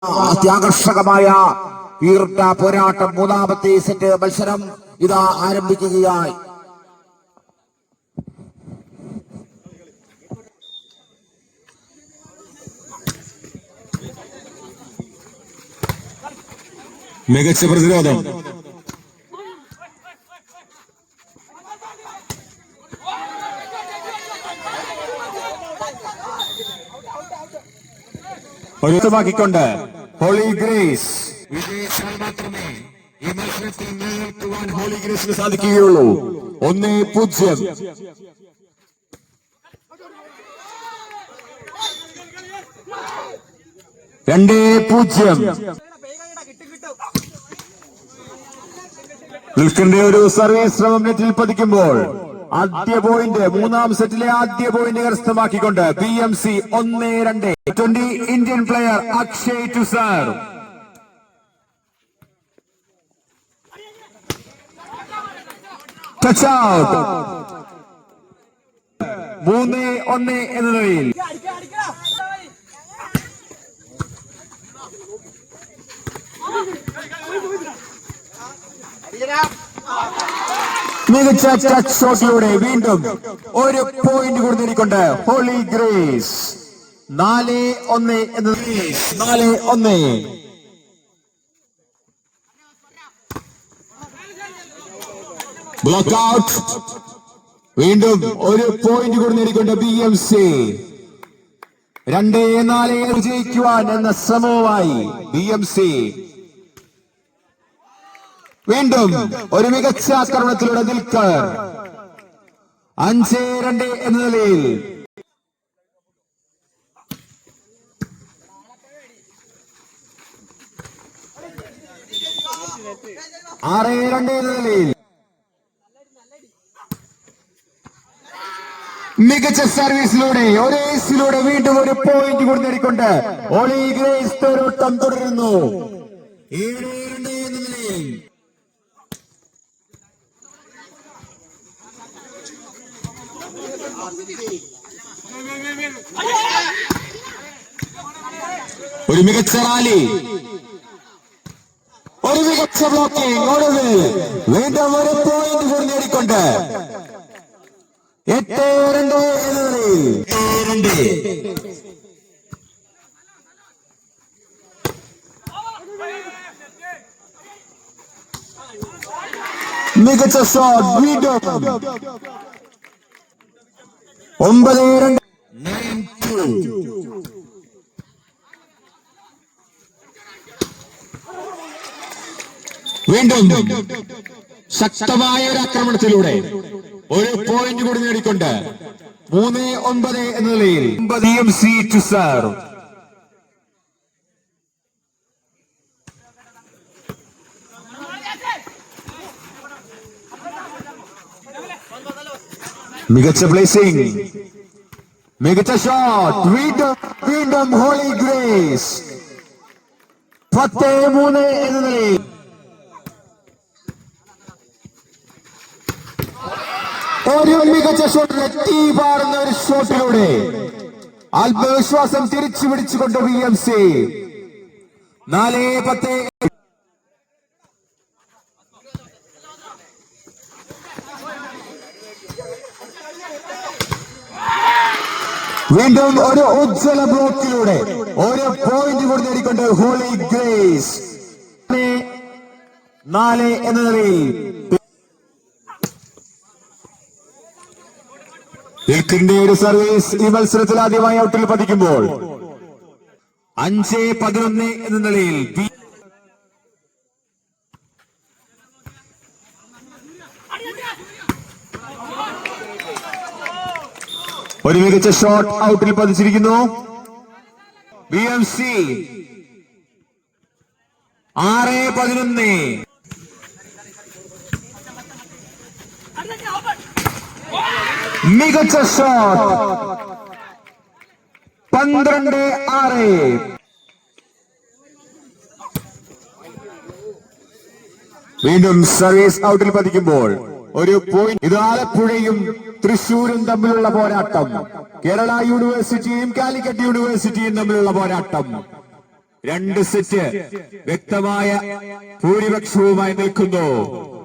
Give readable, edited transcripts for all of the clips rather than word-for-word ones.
അത്യാകർഷകമായ ഈർട്ട പോരാട്ടം. മൂന്നാമത്തെ സെറ്റ് മത്സരം ഇതാ ആരംഭിക്കുകയായി. മികച്ച പ്രതിരോധം. ഒരുത്തമാക്കിക്കൊണ്ട് ഹോളി ഗ്രേസ് വിജയിച്ചാൽ മാത്രമേ ഈ മത്സരത്തിൽ നിലനിൽക്കുവാൻ ഹോളി ഗ്രേസിന് സാധിക്കുകയുള്ളൂ. 1-0. രണ്ടേ 0. നിൽക്കേണ്ട ഒരു സർവീസ് ശ്രമം നെറ്റിൽ പതിക്കുമ്പോൾ ആദ്യ പോയിന്റ്, മൂന്നാം സെറ്റിലെ ആദ്യ പോയിന്റ് കരസ്ഥമാക്കിക്കൊണ്ട് BMC 1-2. 20 Indian player Akshay to serve. Touch out. 3-1 എന്ന നിലയിൽ മികച്ച ടച്ച് ഷോട്ടിലൂടെ വീണ്ടും ഒരു പോയിന്റ് കൂടി നേടിക്കൊണ്ട് ഹോളി ഗ്രേസ് 4-1 എന്ന 4-1. Block out. വീണ്ടും ഒരു പോയിന്റ് കൂടി നേടിക്കൊണ്ട് BMC 2-4 വിജയിക്കുവാൻ എന്ന ശ്രമവുമായി BMC. വീണ്ടും ഒരു മികച്ച ആക്രമണത്തിലൂടെ ദിൽക്കർ 5-2 എന്ന നിലയിൽ ആറ് 2 എന്ന നിലയിൽ മികച്ച സർവീസിലൂടെ ഒരു ഏസിലൂടെ വീണ്ടും ഒരു പോയിന്റ് കൂടി നേടിക്കൊണ്ട് ഹോളി ഗ്രേസ് തോരോട്ടം തുടരുന്നു. 7-2 എന്ന നിലയിൽ ഒരു മികച്ച റാലി, ഒരു മികച്ച ബ്ലോക്കിംഗ്. ഒടുവിൽ വീണ്ടും ഒരു പോയിന്റ് കൂടി നേടിക്കൊണ്ട് 8-2 എന്ന നിലയിൽ മികച്ച ഷോട്ട്. വീണ്ടും 9-2. വീണ്ടും ശക്തമായ ഒരു ആക്രമണത്തിലൂടെ ഒരു പോയിന്റ് കൂടി നേടിക്കൊണ്ട് 3-9 എന്ന നിലയിൽ BMC ടു സർവ്. മികച്ച പ്ലേസിംഗ്, മികച്ച ഷോട്ട്. വീണ്ടും ഹോളി ഗ്രേസ് 10-3 എന്ന നിലയിൽ ഒരു മികച്ച ഷോട്ടിലെ തീ പാറുന്ന ഒരു ഷോട്ടിലൂടെ ആത്മവിശ്വാസം തിരിച്ചു പിടിച്ചുകൊണ്ട് BMC 4-10. വീണ്ടും ഒരു ഉജ്ജ്വല ബ്ലോക്കിലൂടെ ഒരു പോയിന്റ് കൂടി നേടിക്കൊണ്ട് ഹോളി ഗ്രേസ് 4 എന്ന നിലയിൽ ദിൽക്കറിന്റെ ഒരു സർവീസ് ഈ മത്സരത്തിൽ ആദ്യമായി ഔട്ടിൽ പതിക്കുമ്പോൾ 5-11 എന്ന നിലയിൽ ഒരു മികച്ച ഷോട്ട് ഔട്ടിൽ പതിച്ചിരിക്കുന്നു. BMC 6-11. മികച്ച ഷോട്ട് 12-6. വീണ്ടും സർവീസ് ഔട്ടിൽ പതിക്കുമ്പോൾ ഒരു പോയിന്റ്. ഇത് ആലപ്പുഴയും തൃശൂരും തമ്മിലുള്ള പോരാട്ടം, കേരള യൂണിവേഴ്സിറ്റിയും കാലിക്കറ്റ് യൂണിവേഴ്സിറ്റിയും തമ്മിലുള്ള പോരാട്ടം. രണ്ട് സെറ്റ് വ്യക്തമായ ഭൂരിപക്ഷവുമായി നിൽക്കുന്നു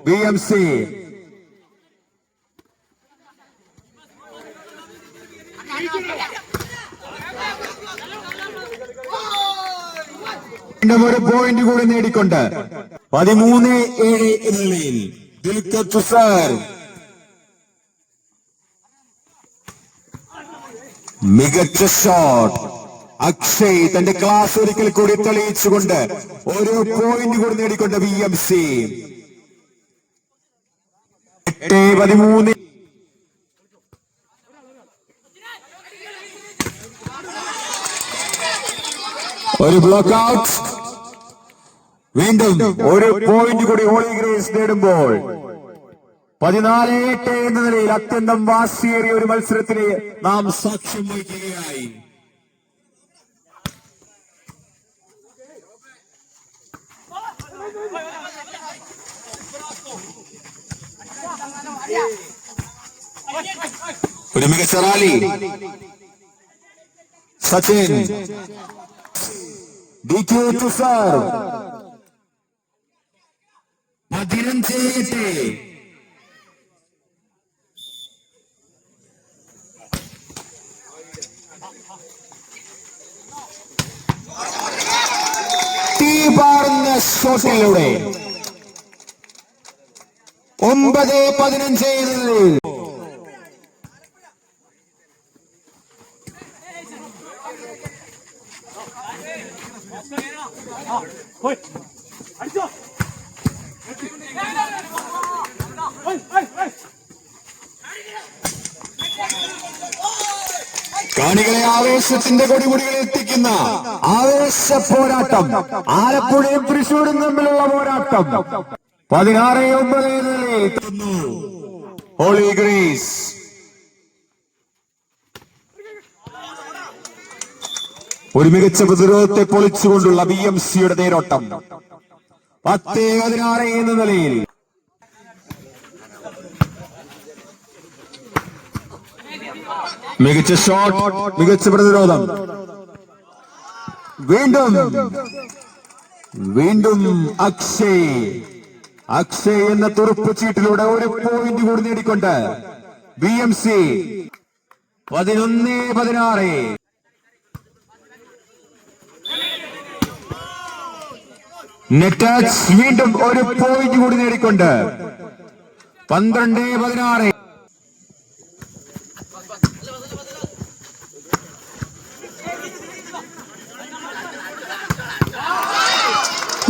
BMC. ഒരു പോയിന്റ് കൂടി നേടിക്കൊണ്ട് 13-7 എന്ന നിലയിൽ ദിൽഖത്ത് സർ മികച്ച ഷോട്ട്. അക്ഷയ് തന്റെ ക്ലാസ് ഒരിക്കൽ കൂടി തെളിയിച്ചുകൊണ്ട് ഒരു പോയിന്റ് കൂടി നേടിക്കൊണ്ട് BMC 8-13. ഒരു ബ്ലോക്ക് ഔട്ട്. വീണ്ടും ഒരു പോയിന്റ് കൂടി ഹോളി ഗ്രേസ് നേടുമ്പോൾ 14-8 എന്ന നിലയിൽ അത്യന്തം വാശിയേറിയ ഒരു മത്സരത്തിന് നാം സാക്ഷ്യം വഹിക്കുകയായി. ഒരു മികച്ച rally. Sachin DQ to serve. 15-8. തീപാറുന്ന ഷോട്ടിലൂടെ 9-15. കാണികളെ ആവേശത്തിന്റെ കൊടിമുടികളിൽ എത്തിക്കുന്ന ആവേശ പോരാട്ടം. ആലപ്പുഴയും തൃശൂരും തമ്മിലുള്ള പോരാട്ടം 16-9 ഹോളി ഗ്രേസ്. ഒരു മികച്ച പ്രതിരോധത്തെ പൊളിച്ചുകൊണ്ടുള്ള BMCയുടെ നേരോട്ടം 10-16 എന്ന നിലയിൽ. മികച്ച ഷോട്ട്, മികച്ച പ്രതിരോധം. വീണ്ടും അക്ഷയ് എന്ന തുറുപ്പ് ചീട്ടിലൂടെ ഒരു പോയിന്റ് കൂടി നേടിക്കൊണ്ട് BMC 11-16. നെറ്റാച്ച് വീണ്ടും ഒരു പോയിന്റ് കൂടി നേടിക്കൊണ്ട് 12-16.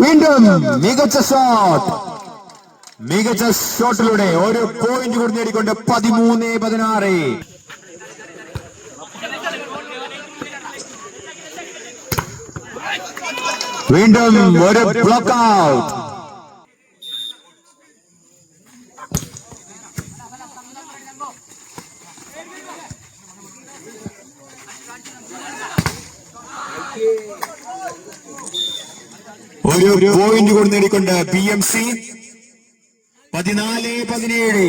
വീണ്ടും മികച്ച ഷോട്ടിലൂടെ ഒരു പോയിന്റ് കൂടി നേടിക്കൊണ്ട് 13-16. വീണ്ടും ഒരു ബ്ലോക്ക് ഔട്ട്. ഒരു പോയിന്റ് കൂടി നേടിക്കൊണ്ട് BMC 14-17.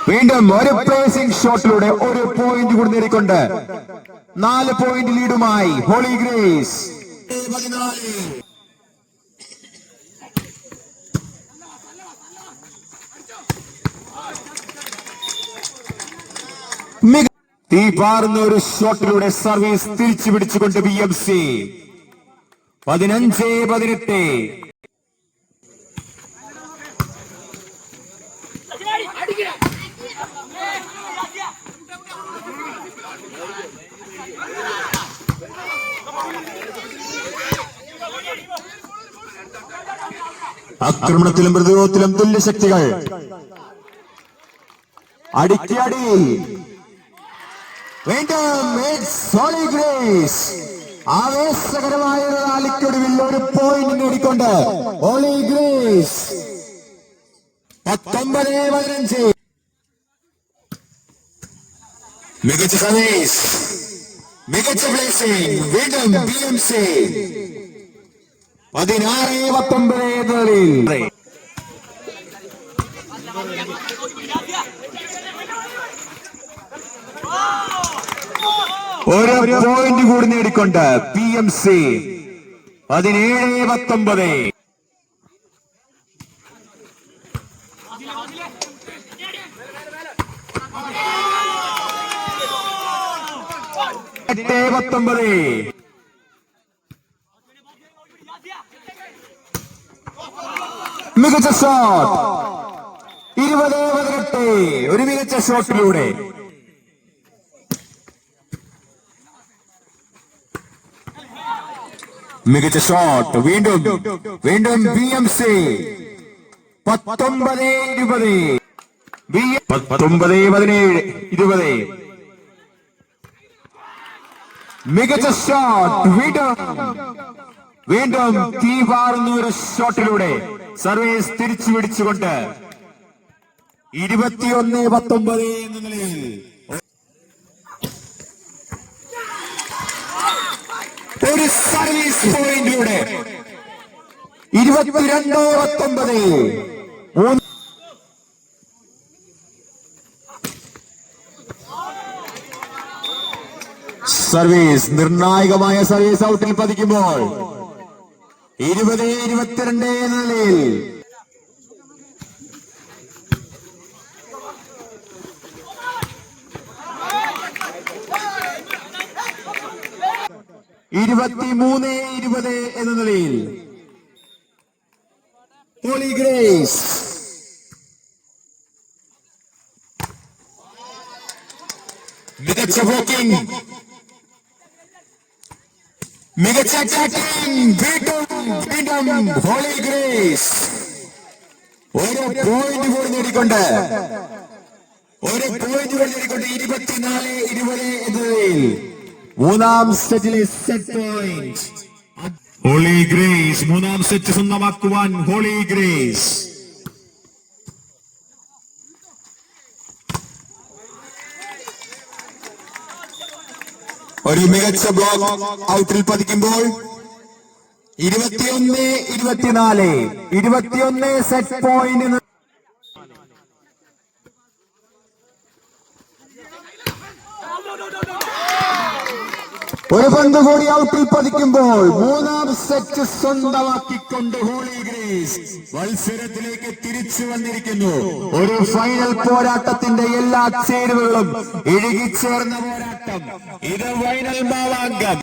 വീണ്ടും ഒരു പ്ലേസിംഗ് ഷോട്ടിലൂടെ ഒരു പോയിന്റ് കൂടി നേടിക്കൊണ്ട് 4 പോയിന്റ് ലീഡുമായി ഹോളി ഗ്രേസ് 14. തീപാറുന്ന ഒരു ഷോട്ടിലൂടെ സർവീസ് തിരിച്ചു പിടിച്ചുകൊണ്ട് BMC 15-18. ആക്രമണത്തിലും പ്രതിരോധത്തിലും തുല്യശക്തികൾ. അടിക്കടി. വീണ്ടും ഹോളി ഗ്രേസ് ആവേശകരമായ ഒരു റാലിക്കൊടുവിൽ ഒരു പോയിന്റ് നേടിക്കൊണ്ട് ഹോളി ഗ്രേസ് 19-15. മികച്ച സർവീസ്, മികച്ച പ്ലേസിംഗ്. വീണ്ടും BMC 16-19. ഒരു പോയിന്റ് കൂടി നേടിക്കൊണ്ട് PMC 17-19. മികച്ച ഷോട്ട് 20-18. ഒരു മികച്ച ഷോട്ടിലൂടെ മികച്ച ഷോട്ട് വീണ്ടും BMC 19-20. 19-17-20. മികച്ച ഷോട്ട് വീണ്ടും തീ പാറുന്ന ഒരു ഷോട്ടിലൂടെ സർവീസ് തിരിച്ചു പിടിച്ചുകൊണ്ട് 21-19 എന്ന നിലയിൽ ഒരു സർവീസ് പോയിന്റിലൂടെ 22-19. സർവീസ് നിർണായകമായ സർവീസ് ഔട്ടിൽ പതിക്കുമ്പോൾ 20-22 എന്ന നിലയിൽ എന്ന നിലയിൽ ഹോളി ഗ്രേസ് മികച്ച ബ്ലോക്കിംഗ്, മികച്ച അറ്റാക്കിംഗ്. വീണ്ടും ഹോളി ഗ്രേസ് ഒരു പോയിന്റ് കൂടി നേടിക്കൊണ്ട് 24-20 എന്നതിൽ മൂന്നാം സെറ്റിലെ സെറ്റ് പോയിന്റ്. ഹോളി ഗ്രേസ് മൂന്നാം സെറ്റ് സ്വന്തമാക്കുവാൻ ഹോളി ഗ്രേസ്. ഒരു മികച്ച ബ്ലോക്ക് ഔട്ടിൽ പതിക്കുമ്പോൾ 21-24 സെറ്റ് പോയിന്റ്. ഒരു പന്ത് കൂടി ഔട്ടിൽ പതിക്കുമ്പോൾ മൂന്നാം സെറ്റ് സ്വന്തമാക്കിക്കൊണ്ട് ഹോളി ഗ്രേസ് മത്സരത്തിലേക്ക് തിരിച്ചു വന്നിരിക്കുന്നു. ഒരു ഫൈനൽ പോരാട്ടത്തിന്റെ എല്ലാ ചേരുവകളും ഇഴുകിച്ചേർന്ന പോരാട്ടം. ഇത് ഫൈനൽ മാവാങ്കം.